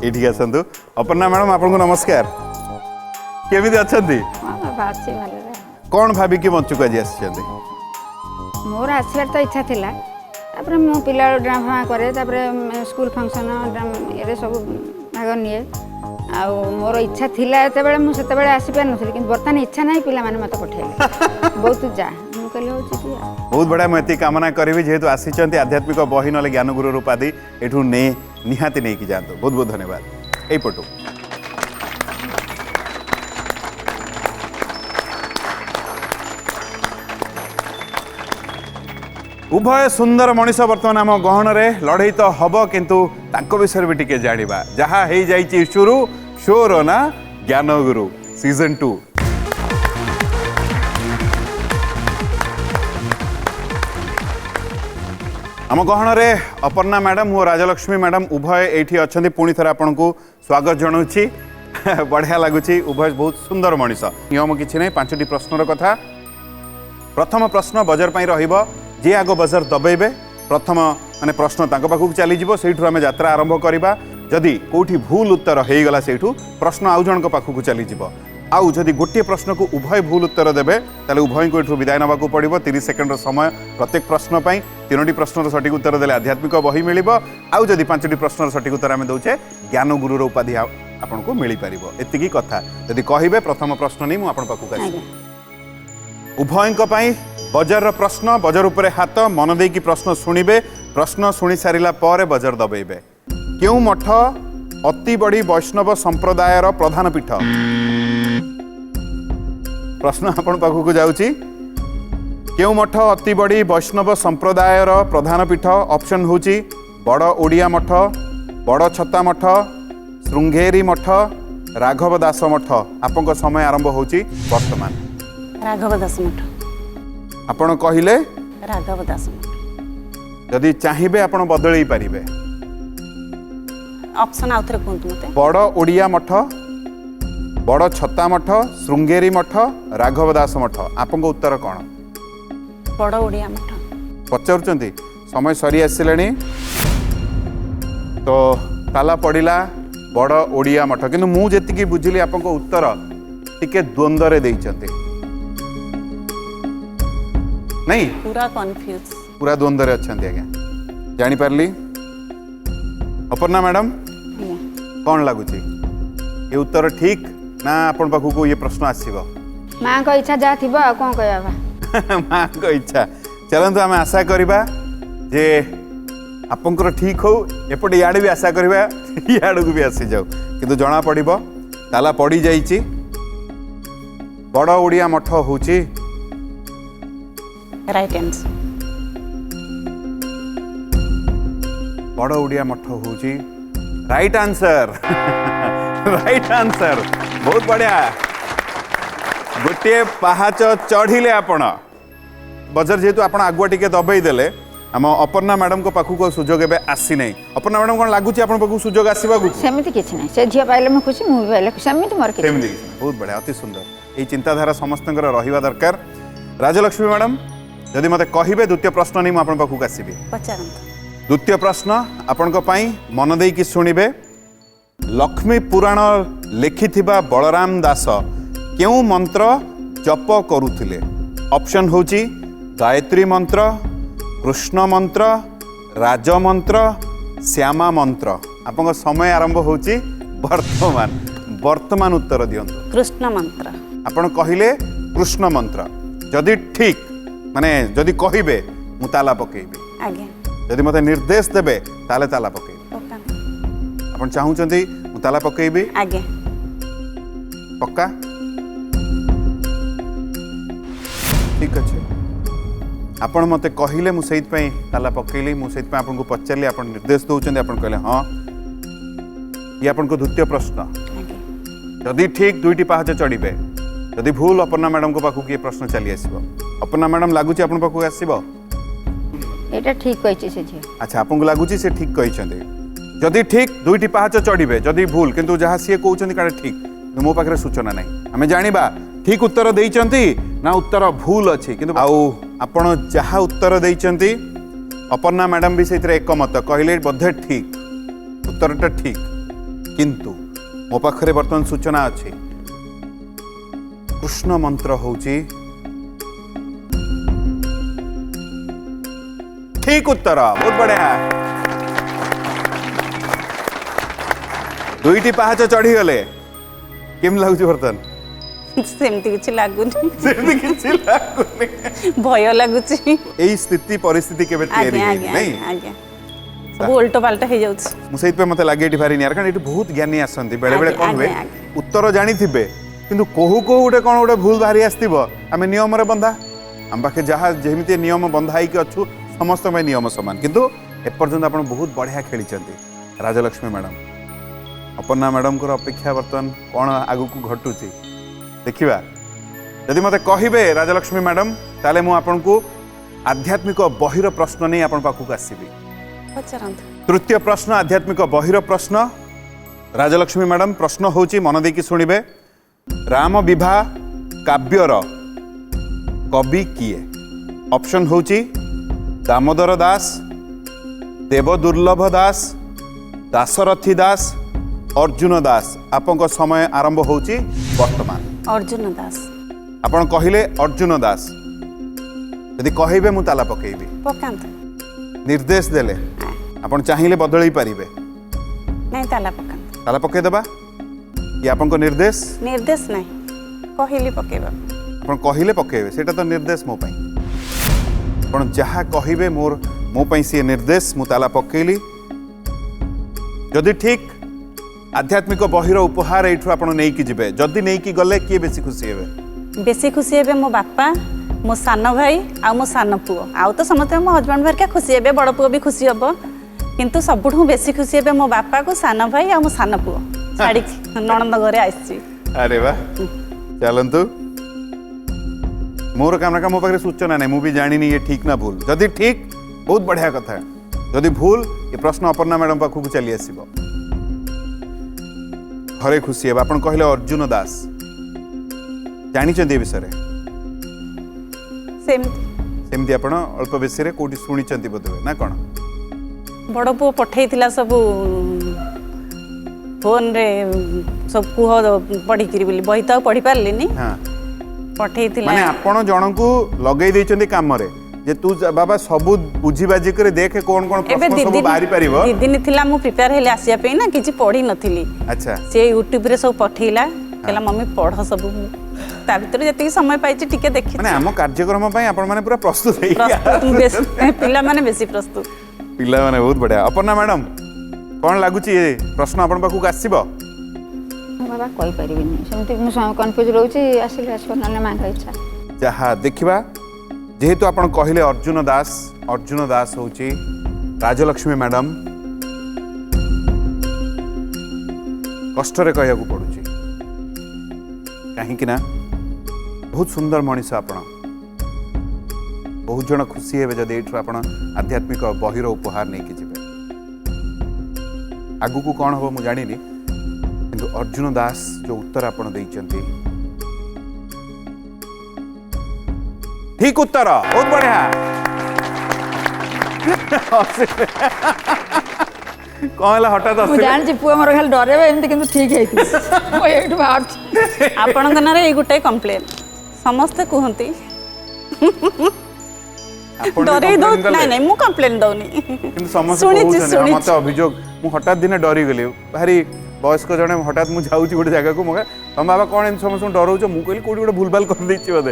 एठी आसतु अपर्णा मैडम आपको नमस्कार केमिति अछंती बासी भले कौन भाविकी मंच को आज आसी मोर आसबार तो इच्छा थिला तापर मो पिला ड्रामा करे तापर स्कूल फंक्शन ये सब भाग निए आ मोर इच्छा थिला एते मु सेते आसी पार नथि किंतु बर्तमान इच्छा नहीं पिला माने मते पठेले बहुत जा मु कहले होची कि बहुत बड़ा मैं कामना करी जेहेतु आसी आध्यात्मिक बही ना ज्ञान गुरु उपाधि एठू ने निहाती नहीं कि जातु बहुत बहुत धन्यवाद एपटू उभय सुंदर मनीष बर्तमान आम गहन में लड़ई तो हम किंतु तांको विषय भी टिके जानिबा जहा हे जाइछि शुरू शोर ना ज्ञान गुरु सीजन 2 आम गहन में अपर्णा मैडम और राजलक्ष्मी मैडम उभय एठी अछंती पुणी थरे आपन को स्वागत जणाउछि बढ़िया लगुच उभय बहुत सुंदर मनीष नियम किछि नै 5टी प्रश्नर कथा प्रथम प्रश्न बजर पई रहिबो जे आगो बजर दबेबे प्रथम माने प्रश्न तांको पाखु चली जिवो सेठु आमे यात्रा आरंभ करिबा जदि कोठी भूल उत्तर हेई गला सेठु प्रश्न आउ जणको पाखु चली जिवो आउ जदि गोटे प्रश्न को उभय भूल उत्तर देबे ताले उभय को एठु विदाय नबाकू पड़िबो 30 सेकंड समय प्रत्येक प्रश्न पई 3टी प्रश्नर सठिक उत्तर देले आध्यात्मिक बही मिलिबो आउ जदि 5टी प्रश्नर सठिक उत्तर आमे दउचे ज्ञान गुरुर उपाधि आपन को मिली पारिबो एतिकी कथा जदि कहिबे प्रथम प्रश्न नै मु आपन पाखु कासी उभयଙ୍କ ପାଇଁ बजर प्रश्न बजर उपरे हाथ मन देकी प्रश्न शुणिबे प्रश्न शुणी सारिला पर बजर दबेबे क्यों मठ अति बड़ी वैष्णव संप्रदायर प्रधान पीठ प्रश्न आपण पाखु जाउची क्यों मठ अति बड़ी वैष्णव संप्रदायर प्रधान पीठ ऑप्शन होची बड़ ओडिया मठ बड़ छत्ता मठ श्रृंगेरी मठ राघव दास मठ आपन समय आरंभ होची वर्तमान राघव दास मठ आपण कहिले राघव दास मठ जदि चाहिए आपण बदलई पारिबे ऑप्शन आउथरे कोंतु मते बड़ ओडिया मठ बड़ छत्ता मठ श्रृंगेरी मठ राघव दास मठ आपन उत्तर कौन बड़ ओडिया मठ पचारुचंती समय सरी आसिलानी तो ताला पड़िला बड़ ओडिया मठ किंतु मु जेतिकी बुझिली आपन उत्तर टिके द्वंद्व रे देइचंती नहीं पूरा कंफ्यूज पूरा द्वंद्व रे अच्छंती आज्ञा जानी पारली अपर्णा मैडम कौन लगुच ये उत्तर ठीक ना आपण पाखु ये प्रश्न आसीबो माँ को इच्छा जहाँ थी कौन कहवा माँ को इच्छा चलतु आम आशा करवा जे आपंकर ठीक हो एपटे इे भी आशा करवा इाड़ को भी आसी जाऊ किंतु जना पड़ो ताला पड़ जाइए बड़ ओडिया मठ होची राइट आंसर बड़ ओडिया मठ होची राइट आंसर राइट आंसर बहुत बढ़िया गोटे पहाच चढ़िले आपण बजर जेहेतु आप आगुआ टिके दबई देले आम अपर्णा मैडम को पाखु को सुजोग एबे आसी नहीं अपर्णा मैडम कौन लगुच आप सुजोग आसवा सेमती किछि नहीं से झिया पाइले मैं खुशी मुझे पाइले सेमती मोर किछि सेमती बहुत बढ़िया अति सुंदर यही चिंताधारा समस्त रहिबा दरकार राजलक्ष्मी मैडम जदि मते कहिबे द्वितीय प्रश्न नहीं आपन पाखु आसीबी पचारंत द्वितीय प्रश्न आपण मन देई कि सुनिबे लक्ष्मी पुराण लिखिथिबा बलराम दास केउ मंत्र जप करुथिले ऑप्शन होची गायत्री मंत्र, कृष्ण मंत्र, राज मंत्र, श्यामा मंत्र। आपन समय आरंभ होची वर्तमान। वर्तमान उत्तर दियंतु। कृष्ण मंत्र। आपण कहिले कृष्ण मंत्र। जदि ठीक माने जदि कहिबे मु ताला पकेइबी, आज्ञा जदि मते निर्देश देबे ताले ताला पकेइबी। पकाନ୍ତୁ। आपण चाहूचंती मु ताला पकेइबी? आज्ञा पक्का? ठीक अच्छे। आपण मते कहिले मु सेइत पई ताला पकेइली, मु सेइत पई आपन को पचारली, आपण निर्देश दउचंती, आपण कहले हां। ये आपन को द्वितीय प्रश्न। आज्ञा जदि ठीक दुईटी पाहाच चढ़िबे, जदि भूल अपर्णा मैडम को पाखु किए प्रश्न चली आसीबो। अपर्णा मैडम लागुची आपन पाखु आसीबो? ଏଇଟା ଠିକ୍ କହିଛି ସେ ଝିଅ। अच्छा आपन को लागुची से ठीक कहिसंदे। जदि ठीक दुईटी पाहाच चढ़िबे, जदि भूल किंतु जहाँ सी कहउचंदी काडे ठीक, मो पाखरे सूचना नाही। आमे जानिबा ठीक उत्तर देइचंती ना उत्तर भूल अछि, किंतु आउ आपण जहाँ उत्तर देइचंती अपर्णा मैडम भी सेइतरे एकमत कहले बधे ठीक उत्तरटा ठीक, किंतु मो पाखरे वर्तमान सूचना अछि कृष्ण मंत्र होची ठीक उत्तर। बहुत बढ़िया। दुईटी पाहाच चढ़ी गले केम लागुची वर्तमान? सेमती किछि लागुनी, सेमती किछि लागुनी। भय लागुछि। एई स्थिति परिस्थिति केबे तयारी आज्ञा हेई आज्ञा नहीं? आज्ञा सब उल्टो पाल्टा हो जाउछि। मु सेइत पे मते लागे एठी भारी नियार, कारण एठी बहुत ज्ञानी आसंती। बेले बेले आज्ञा, कोन हुए आज्ञा, उत्तर जानी थिबे किंतु कोहू कोहू उडे कोन उडे भूल बाहरी आस्तिबो, आमे नियम रे बंधा, हम पाखे जहा जेमिति नियम बंधा ही के अछु समस्त में नियम समान, किंतु एपर्यंत आपण बहुत बढ़िया खेली राजलक्ष्मी मैडम। अपर्णा मैडम को अपेक्षा बर्तमान कौन आगु को घटुची देखा। जदि मते कहिबे राजलक्ष्मी मैडम ताले मु आपन को आध्यात्मिक बहिर प्रश्न नहीं आपन पाखु आसीबी। पचारंतु। तृतीय प्रश्न आध्यात्मिक बहिर प्रश्न। राजलक्ष्मी मैडम प्रश्न होची मन देकी सुनिबे। राम विवाह काव्यर कवि किए? ऑप्शन होची दामोदर दास, देवदुर्लभ दास, दासरथी दास, अर्जुन दास। आपन समय आरंभ होची वर्तमान। अर्जुन दास। आपन कहिले अर्जुन दास, यदि कहबे मु ताला पकेइबी। पकांतु। निर्देश देले आपन चाहिए बदलई पारिबे? नहीं ताला पकांतु। ताला पके देबा ये आपन निर्देश? निर्देश नहीं कहली पकेबा। आपन कहिले पकेबे सेटा तो निर्देश मो पई। आपन जहा कहिबे मोर मो पई से निर्देश मु ताला पकेली। जदि ठीक आध्यात्मिक बहिर उपहार एठु आपन नै कि जिबे, जदि नै कि गले किए बेसी खुशी हेबे? बेसी खुशी हेबे मो बापा, मो सान भाई आ मो सान पुओ। आउ तो समस्त मो हजबैंड भरका खुशी हेबे, बड़ पुओ भी खुशी हबो, किंतु सबुठु बेसी खुशी हेबे मो बापा को सान भाई आ मो सान पुओ छाड़ी नणंद घरे आइछि। अरे वाह चलंतु। मोर काम मो पाखे सूचना नहीं, मुझे जानी ये ठीक ना भूल। जदि ठीक बहुत बढ़िया कथा, जदि भूल ये प्रश्न अपर्णा मैडम पाखु चली आसीबो। घरे खुशी है। आपन कहले अर्जुन दास जानी चंदी विषय सेमती आपण अल्प बेसी रे कोठी सुनी चंदी बोधवे ना कोन? बड़ पुओ पठेइथिला सब फोन रे सब कुह पढ़ी करी बोली बही तो पढ़ी पारलिनी। हां पठेइथिला माने आपण जणन को लगेई दै चंदी काम रे जे तू बाबा सब बुझी बाजी करे देखे कोन कोन प्रश्न सब बाहरी परिबो। दिन थिला मु प्रिपेयर हेले आसिया पे ना किछि पढ़ी नथिली। अच्छा से यूट्यूब रे सब पठेइला कहला मम्मी पढ़ सब ता भीतर जति समय पाइछि टिके देखि। माने हम कार्यक्रम पई आपण माने पूरा प्रस्तुत हेई पिला माने बेसी प्रस्तुत। पिला माने बहुत बढ़िया। अपर्णा मैडम कौन लगुची ये प्रश्न आपण पाखु आसीबो? बाबा कहि परिबिनी सेमति मु कन्फ्यूज रहउची, आसिले आसो नने मांग इच्छा। जहा देखिबा जेहेतु आपण कहिले अर्जुन दास होची राजलक्ष्मी मैडम कष्ट रे कहया को पड़ुची काहे कि ना बहुत सुंदर मनीष आपण। बहुत जन खुशी हेबे जदि एठु आपण आध्यात्मिक बहिर उपहार नै कि जिबे। आगु को कोन हबो मु जानिनी, किंतु अर्जुन दास जो उत्तर आपण दैचंती ठीक उत्तर। बहुत बढ़िया। कौन हठात ମୁଁ ଜାଣିଛି ପୁଅ ମୋର ଖାଲି ଡରେଇବେ ଏମିତି କିନ୍ତୁ ଠିକ୍ ହେଇଥିବ ମୁଁ ଏଇଠୁ ବାହାରୁଛି। ଆପଣଙ୍କ ନାଁରେ ଏଇ ଗୋଟାଏ କମ୍ପ୍ଲେନ୍ ସମସ୍ତେ କୁହନ୍ତି। ଆପଣ ଡରେଇ complain ଦଉ କଲେ? ନାଇଁ ନାଇଁ ମୁଁ କମ୍ପ୍ଲେନ୍ ଦଉନି କିନ୍ତୁ ସମସ୍ତେ ଶୁଣିଛି କହୁଛନ୍ତି ଶୁଣିଛି ମତେ ଅଭିଯୋଗ ମୁଁ ହଠାତ୍ ଦିନେ ଡରିଗଲି ଭାରି ବୟସ୍କ ଜଣେ ହଠାତ୍ ମୁଁ ଯାଉଛି ଗୋଟେ ଜାଗାକୁ ମୁଁ ତମ ବାବା କଣ ଏମିତି ସମସ୍ତଙ୍କୁ ଡରଉଛ ମୁଁ କହିଲି କୋଉଠି ଗୋଟେ ଭୁଲଭାଲ କରିଦେଇଛି ବୋଧେ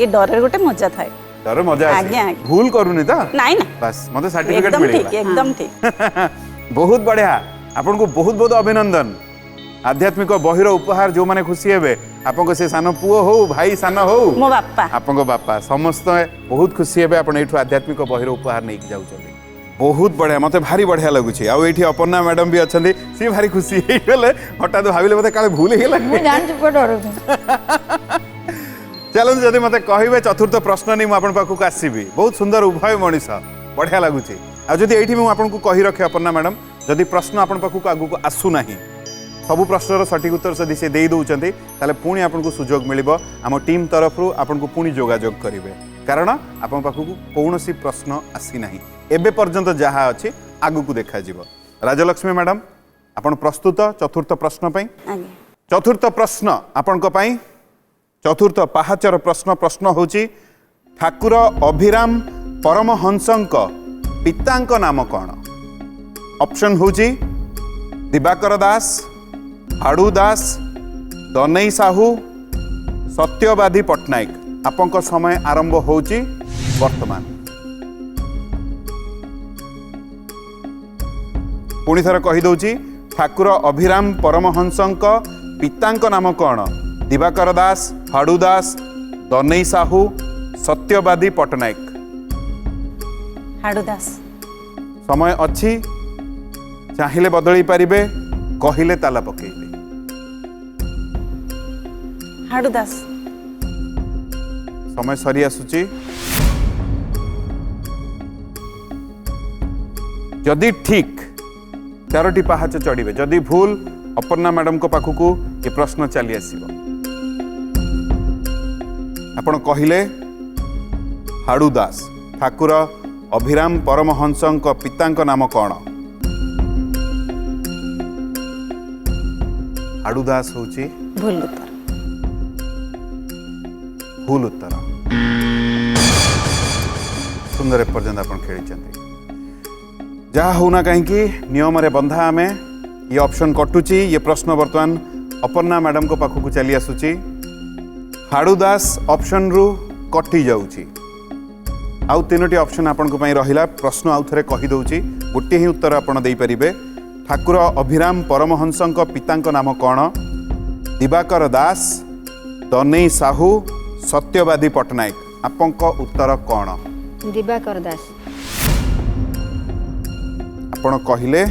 ଏ ଡରରେ ଗୋଟେ ମଜା ଥାଏ ଡର ମଜା ଆସେ ଆଜ୍ଞା, ଆଜ୍ଞା। ଭୁଲ କରୁନି ତ ନାଇଁ ନା ବାସ୍ ମତେ ସାର୍ଟିଫିକେଟ एकदम ठीक ମିଳିଗଲା एकदम ठीक ବହୁତ ବଢିଆ ଆପଣଙ୍କୁ ବହୁତ ବହୁତ ଅଭିନନ୍ଦନ ଆଧ୍ୟାତ୍ମିକ ବହିର ଉପହାର ଯୋଉମାନେ ଖୁସି ହେବେ ଆପଣଙ୍କ ସେ ସାନ ପୁଅ ହଉ ଭାଇ ସାନ ହଉ ମୋ ବାପା ଆପଣଙ୍କ ବାପା ସମସ୍ତେ ବହୁତ ଖୁସି ହେବେ ଆପଣ ଏଇଠୁ ଆଧ୍ୟାତ୍ମିକ ବହିର ଉପହାର ନେଇକି ଯାଉଛନ୍ତି ବହୁତ ବଢିଆ ମତେ ଭାରି ବଢିଆ ଲାଗୁଛି ଆଉ ଏଇଠି ଅପର୍ଣ୍ଣା ମ୍ୟାଡମ ବି ଅଛନ୍ତି ସିଏ ଭାରି ଖୁସି ହେଇଗଲେ ହଠାତ୍ ଭାବିଲେ ମତେ କାଳେ ଭୁଲ ହେଇଗଲା ମୁଁ ଜାଣିଛି ପୁଅ ଡରୁଛି ଚାଲନ୍ତୁ ଯଦି ମତେ କହିବେ ଚତୁର୍ଥ ପ୍ରଶ୍ନ ନେଇ ମୁଁ ଆପଣଙ୍କ ପାଖକୁ ଆସିବି ବହୁତ ସୁନ୍ଦର ଉଭୟ ମଣିଷ ବଢିଆ ଲାଗୁଛି ଆଉ ଯଦି ଏଇଠି ମୁଁ ଆପଣଙ୍କୁ କହି ରଖେ ଅପର୍ଣ୍ଣା ମ୍ୟାଡମ ଯଦି ପ୍ରଶ୍ନ ଆପଣଙ୍କ ପାଖକୁ ଆଗକୁ ଆସୁନାହିଁ ସବୁ ପ୍ରଶ୍ନର ସଠିକ ଉତ୍ତର ଯଦି ସେ ଦେଇ ଦେଉଛନ୍ତି ତାହେଲେ ପୁଣି ଆପଣଙ୍କୁ ସୁଯୋଗ ମିଳିବ ଆମ ଟିମ୍ ତରଫରୁ ଆପଣଙ୍କୁ ପୁଣି ଯୋଗାଯୋଗ କରିବେ କାରଣ ଆପଣଙ୍କ ପାଖକୁ କୌଣସି ପ୍ରଶ୍ନ ଆସିନାହିଁ ଏବେ ପର୍ଯ୍ୟନ୍ତ ଯାହା ଅଛି ଆଗକୁ ଦେଖାଯିବ ରାଜଲକ୍ଷ୍ମୀ ମ୍ୟାଡମ ଆପଣ ପ୍ରସ୍ତୁତ ଚତୁର୍ଥ ପ୍ରଶ୍ନ ପାଇଁ ଆଜ୍ଞା ଚତୁର୍ଥ ପ୍ରଶ୍ନ ଆପଣଙ୍କ ପାଇଁ ଚତୁର୍ଥ ପାହାଚର ପ୍ରଶ୍ନ ହେଉଛି ଠାକୁର ଅଭିରାମ ପରମହଂସଙ୍କ ପିତାଙ୍କ ନାମ କ'ଣ ଅପସନ୍ ହେଉଛି ଦିବାକର ଦାସ ହାଡ଼ୁ ଦାସ ଦନେଇ ସାହୁ ସତ୍ୟବାଦୀ ପଟ୍ଟନାୟକ ଆପଣଙ୍କ ସମୟ ଆରମ୍ଭ ହେଉଛି ବର୍ତ୍ତମାନ ପୁଣି ଥରେ କହିଦେଉଛି ଠାକୁର ଅଭିରାମ ପରମହଂସଙ୍କ ପିତାଙ୍କ ନାମ କ'ଣ ଦିବାକର ଦାସ ହାଡ଼ୁ ଦାସ ଦନେଇ ସାହୁ ସତ୍ୟବାଦୀ ପଟ୍ଟନାୟକ ହାଡୁ ଦାସ ସମୟ ଅଛି ଚାହିଁଲେ ବଦଳେଇ ପାରିବେ କହିଲେ ତାଲା ପକେଇବେ ହାଡୁ ଦାସ ସମୟ ସରି ଆସୁଛି ଯଦି ଠିକ୍ 13ଟି ପାହାଚ ଚଢ଼ିବେ ଯଦି ଭୁଲ ଅପର୍ଣ୍ଣା ମ୍ୟାଡମଙ୍କ ପାଖକୁ ଏ ପ୍ରଶ୍ନ ଚାଲି ଆସିବ ଆପଣ କହିଲେ ହାଡ଼ୁ ଦାସ ଠାକୁର ଅଭିରାମ ପରମହଂସଙ୍କ ପିତାଙ୍କ ନାମ କ'ଣ ହାଡ଼ୁ ଦାସ ହେଉଛି ଭୁଲ ଉତ୍ତର ଭୁଲ ଉତ୍ତର ସୁନ୍ଦର ଏପର୍ଯ୍ୟନ୍ତ ଆପଣ ଖେଳିଛନ୍ତି ଯାହା ହଉନା କାହିଁକି ନିୟମରେ ବନ୍ଧା ଆମେ ये ऑप्शन कटुची ये प्रश्न वर्तमान अपर्णा मैडम को पाखक चली आसुची हाड़ू दास ऑप्शन रु कटि जाउची आउ तीनोटी ऑप्शन आपन को पई रहिला प्रश्न आउ थरे कहि दउची गोटे ही उत्तर आपण देई परिबे ठाकुर अभिराम परमहंसक पितांक नाम कोन दिवाकर दास दनेई साहू सत्यवादी पट्टनायक आपंक उत्तर कोन दिवाकर दास आपण कहिले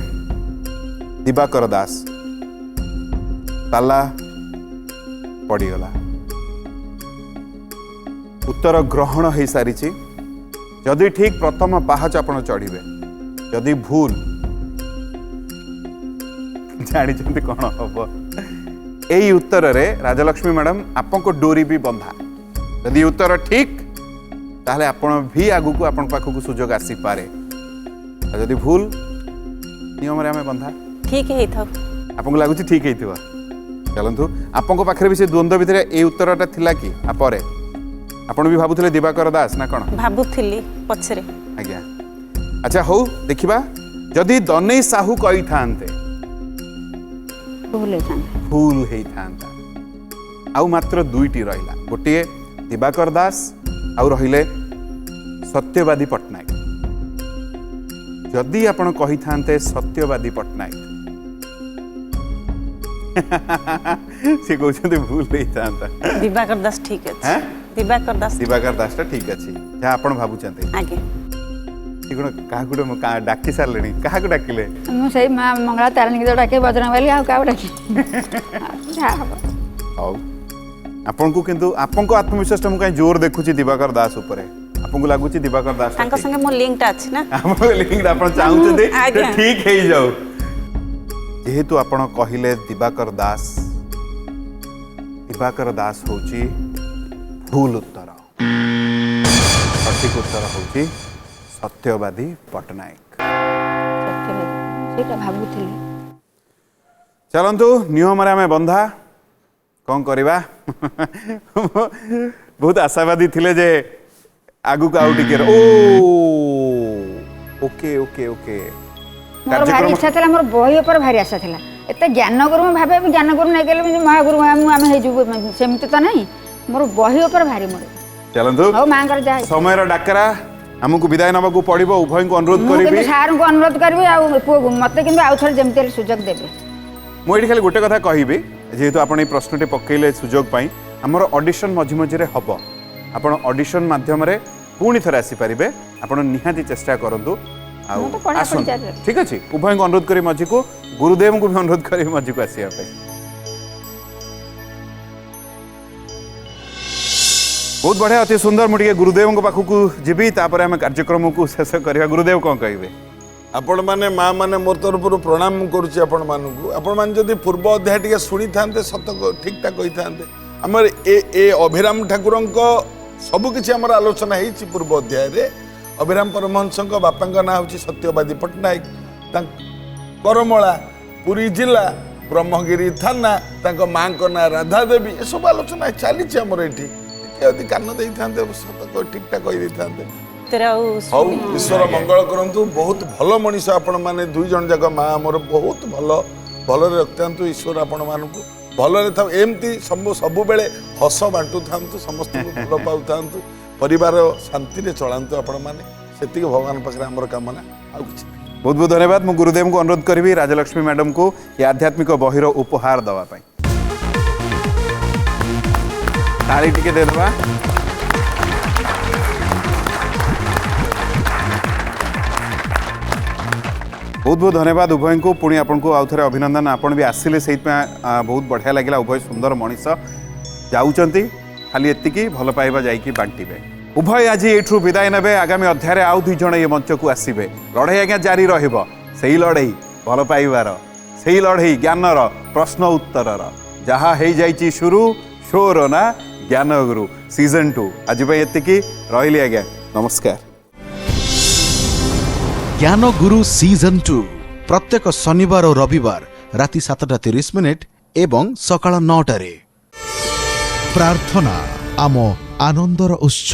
दिवाकर दास ताला पड़गला उत्तर ग्रहण हो सारी जदि ठीक प्रथम पाहाच आप चढ़े जदि भूल जानते कौन हम यही उत्तर रे राजलक्ष्मी मैडम आपको डोरी भी बंधा जदि उत्तर ठीक ताहले आपण भी आगु को आपण पाखक सुजोग आसी पारे जदि भूल नियम रे हमें बंधा ठीक है था आपको लगुच ठीक है चलतु आपको पाखे भी से द्वंद्व भितर ये उत्तरटा थिला कि आपरे आपण भी भाबुथिले दिवाकर दास ना कौन भाबुथिली पछरे आज्ञा अच्छा हो देखिबा जदि दनेई साहू कही थांते फूल हेई थांता आउ मात्र दुईटी रहिला गोटे दिवाकर दास आउ रहिले सत्यवादी पट्टनायक जदि आपण कही थांते सत्यवादी पट्टनायक से कहते भूल नहीं था दिवाकर दास ठीक है दिवाकर दास ठीक अच्छी जहाँ आप भावुंते आगे क्या डाकी सारे क्या डाकिले मुझे माँ मंगला तारिणी की तो डाके बजरंग वाली आउ क्या डाकी आपन को किंतु आपन को आत्मविश्वास मु कहीं जोर देखुची दिवाकर दास उपरे आपको लगुची दिवाकर दास तांका संगे मो लिंक अछि ना हमर लिंक आपण चाहउते ठीक हे जाऊ जेहेतु आपण कहिले दिवाकर दास होची भूल उत्तर सठिक उत्तर होची सत्यवादी पट्टनायक चलंतु नियम रे हमें बंधा कौन करवा बहुत आशावादी थिले जे आगु को आउ टिके ओ ओके ओके ओके मोर भारी इच्छा था मोर बही ऊपर भारी आशा था एत ज्ञान गुरु मैं भावे ज्ञान गुरु नहीं गले महागुरु आम सेमती तो नहीं मोर बही ऊपर भारी मोर चलंतु हो मांकर जा समय डाकरा हमको विदाय नवा को पड़ो उभय को अनुरोध करी सार को अनुरोध करी पुओ मत कि आउ थे जमी सुजोग देवे मुझे खाली गोटे कथा कहबी जेहेतु आप प्रश्नटे पकेले सुजोग आमर ऑडिशन मझी मझे हम आपण ऑडिशन माध्यम पुणी थे आसीपारे आप निहाती चेष्टा करूँ ठीक अच्छे उभय को अनुरोध करी मझी को गुरुदेव को भी अनुरोध करी मझी को आसवा बहुत बढ़िया अति सुंदर मुझे गुरुदेव पाखक जीवी तापर आम कार्यक्रम को शेष करवा गुरुदेव कौन कहे आपण मैंने माँ मैंने मोर तरफ प्रणाम करुच्ची आपण मानू आपण मैंने जदि पूर्व अध्याय टी शुणी था सत ठीक ठाक कही था आमर ए अभिराम ठाकुर सबकि आम आलोचना हो पूर्व अध्याय अभिराम परमहंस बापा ना हूँ सत्यवादी पट्टनायक करमला पुरी जिला ब्रह्मगिरी थाना माँ ना राधा देवी ये सब आलोचना चली आमर ये कान दे था ठीक ठाक कही हौ ईश्वर मंगल करंतु बहुत भल मनीष आपण माने दुई जन जाक माँ आमर बहुत भल भल रखता ईश्वर आपण मान भल था एमती सब बेले हस बांटू था समस्त भल पाऊ था परिवार शांति चलांतु आपण मैंने से भगवान पाखे आमर कामना आउ कि बहुत बहुत धन्यवाद मु गुरुदेव को अनुरोध करी राजलक्ष्मी मैडम को ये आध्यात्मिक बहिर उपहार दवाई ताली टिके दे देवा बहुत बहुत धन्यवाद उभय को पुणी आपको आउ थे अभिनंदन आपन भी आसिले से बहुत बढ़िया लगे उभय सुंदर मनीष जाऊँच खाली एतिकी भल पाइबा जाइकी बांटिबे उभय आज एठू विदाय नेबे आगामी अध्याय आउ दुई जण ये मंच को आसबे लड़ाई आज्ञा जारी रहिबो सेही लड़ाई भल पाइबार सेही लड़ाई ज्ञानर प्रश्न उत्तरर जहाँ हो जाइछि शुरू शोर ना ज्ञान गुरु सीजन 2 आज एतिकी रहिली आज्ञा नमस्कार ज्ञान गुरु सीजन 2 प्रत्येक शनिवार और रविवार राति 7:30 एवं सकाळ 9टारे प्रार्थना आम आनंदर उत्स।